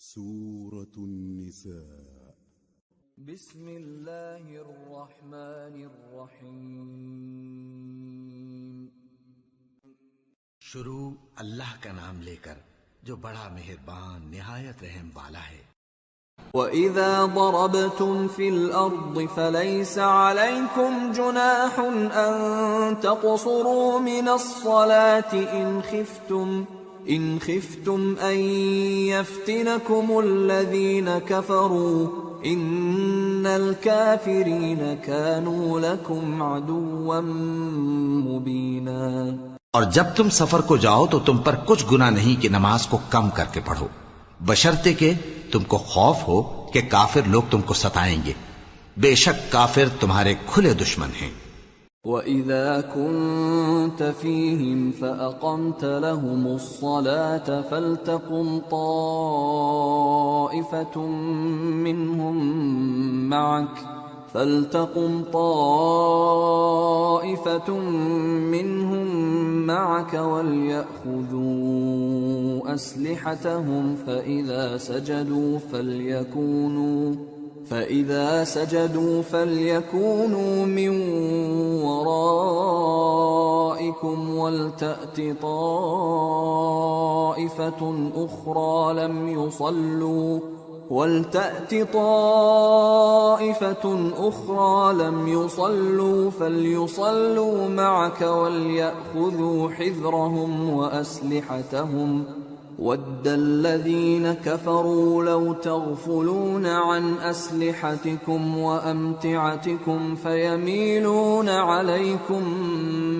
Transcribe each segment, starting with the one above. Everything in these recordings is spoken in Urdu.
سورة النساء بسم اللہ الرحمن الرحیم شروع اللہ کا نام لے کر جو بڑا مہربان نہایت رحم والا ہے۔ وَإِذَا ضَرَبْتُمْ فِي الْأَرْضِ فَلَيْسَ عَلَيْكُمْ جُنَاحٌ أَن تَقْصُرُوا مِنَ الصَّلَاةِ إِنْ خِفْتُمْ أَن يَفْتِنَكُمُ الَّذِينَ كَفَرُوا إِنَّ الْكَافِرِينَ كَانُوا لَكُمْ عَدُوًّا مُبِينًا۔ اور جب تم سفر کو جاؤ تو تم پر کچھ گناہ نہیں کہ نماز کو کم کر کے پڑھو، بشرطے کہ تم کو خوف ہو کہ کافر لوگ تم کو ستائیں گے، بے شک کافر تمہارے کھلے دشمن ہیں۔ وَإِذَا كُنْتَ فِيهِمْ فَأَقَمْتَ لَهُمُ الصَّلَاةَ فَلْتَقُمْ طَائِفَةٌ مِّنْهُمْ مَعَكَ وَلْيَأْخُذُوا أَسْلِحَتَهُمْ فَإِذَا سَجَدُوا فَلْيَكُونُوا مِنْ وَرَائِكُمْ وَلْتَأْتِ طَائِفَةٌ أُخْرَى لَمْ يُصَلُّوا فَلْيُصَلُّوا مَعَكَ وَلْيَأْخُذُوا حِذْرَهُمْ وَأَسْلِحَتَهُمْ وَدَّ الَّذِينَ كَفَرُوا لَوْ تَغْفُلُونَ عَنْ أَسْلِحَتِكُمْ وَأَمْتِعَتِكُمْ فَيَمِيلُونَ عَلَيْكُمْ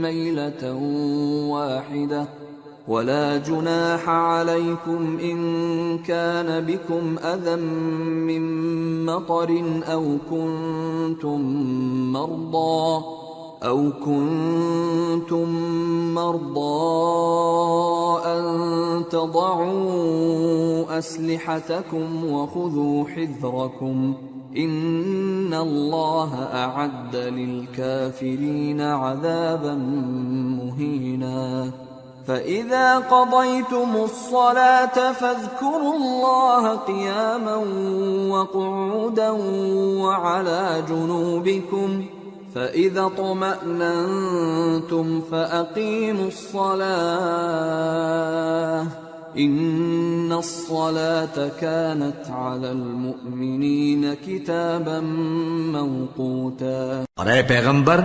مَيْلَةً وَاحِدَةً وَلَا جُنَاحَ عَلَيْكُمْ إِن كَانَ بِكُمْ أَذًى مِّن مَّطَرٍ أَوْ كُنتُم مَّرْضَىٰ أَن تَضَعُوا أَسْلِحَتَكُمْ وَخُذُوا حِذْرَكُمْ إِنَّ اللَّهَ أَعَدَّ لِلْكَافِرِينَ عَذَابًا مُّهِينًا۔ فَإِذَا قَضَيْتُمُ الصَّلَاةَ فَاذْكُرُوا اللَّهَ قِيَامًا وَقُعُودًا وَعَلَى جُنُوبِكُمْ فَإِذَا اطْمَأْنَنْتُمْ فَأَقِيمُوا الصَّلَاةَ إِنَّ الصَّلَاةَ كَانَتْ عَلَى الْمُؤْمِنِينَ كِتَابًا مَوْقُوتًا۔ اور اے پیغمبر،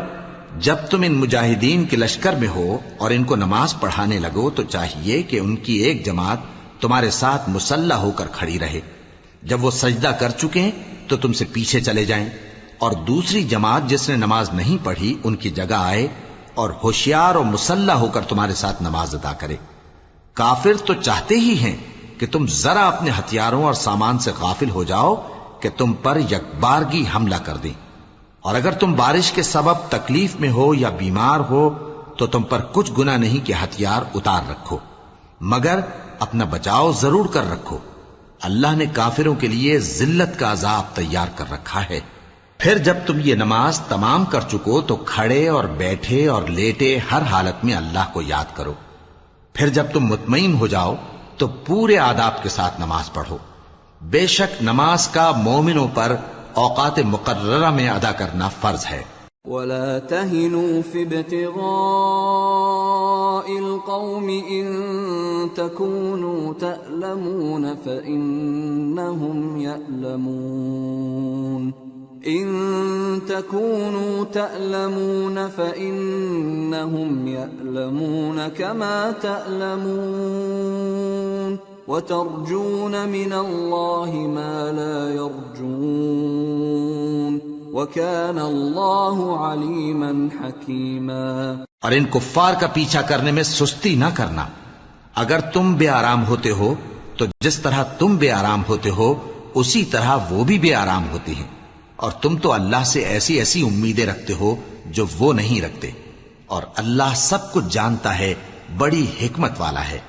جب تم ان مجاہدین کے لشکر میں ہو اور ان کو نماز پڑھانے لگو تو چاہیے کہ ان کی ایک جماعت تمہارے ساتھ مسلح ہو کر کھڑی رہے، جب وہ سجدہ کر چکیں تو تم سے پیچھے چلے جائیں، اور دوسری جماعت جس نے نماز نہیں پڑھی ان کی جگہ آئے اور ہوشیار اور مسلح ہو کر تمہارے ساتھ نماز ادا کرے۔ کافر تو چاہتے ہی ہیں کہ تم ذرا اپنے ہتھیاروں اور سامان سے غافل ہو جاؤ کہ تم پر یکبارگی حملہ کر دیں، اور اگر تم بارش کے سبب تکلیف میں ہو یا بیمار ہو تو تم پر کچھ گناہ نہیں کہ ہتھیار اتار رکھو، مگر اپنا بچاؤ ضرور کر رکھو، اللہ نے کافروں کے لیے ذلت کا عذاب تیار کر رکھا ہے۔ پھر جب تم یہ نماز تمام کر چکو تو کھڑے اور بیٹھے اور لیٹے ہر حالت میں اللہ کو یاد کرو، پھر جب تم مطمئن ہو جاؤ تو پورے آداب کے ساتھ نماز پڑھو، بے شک نماز کا مومنوں پر اوقات مقررہ میں ادا کرنا فرض ہے۔ وَلَا تَهِنُوا فِي ابْتِغَاءِ الْقَوْمِ إِن تَكُونُوا تَأْلَمُونَ فَإِنَّهُمْ يَأْلَمُونَ كَمَا تَأْلَمُونَ وَتَرْجُونَ مِنَ اللَّهِ مَا لَا يَرْجُونَ وَكَانَ اللَّهُ عَلِيمًا حَكِيمًا۔ اور ان کفار کا پیچھا کرنے میں سستی نہ کرنا، اگر تم بے آرام ہوتے ہو تو جس طرح تم بے آرام ہوتے ہو اسی طرح وہ بھی بے آرام ہوتے ہیں، اور تم تو اللہ سے ایسی ایسی امیدیں رکھتے ہو جو وہ نہیں رکھتے، اور اللہ سب کچھ جانتا ہے، بڑی حکمت والا ہے۔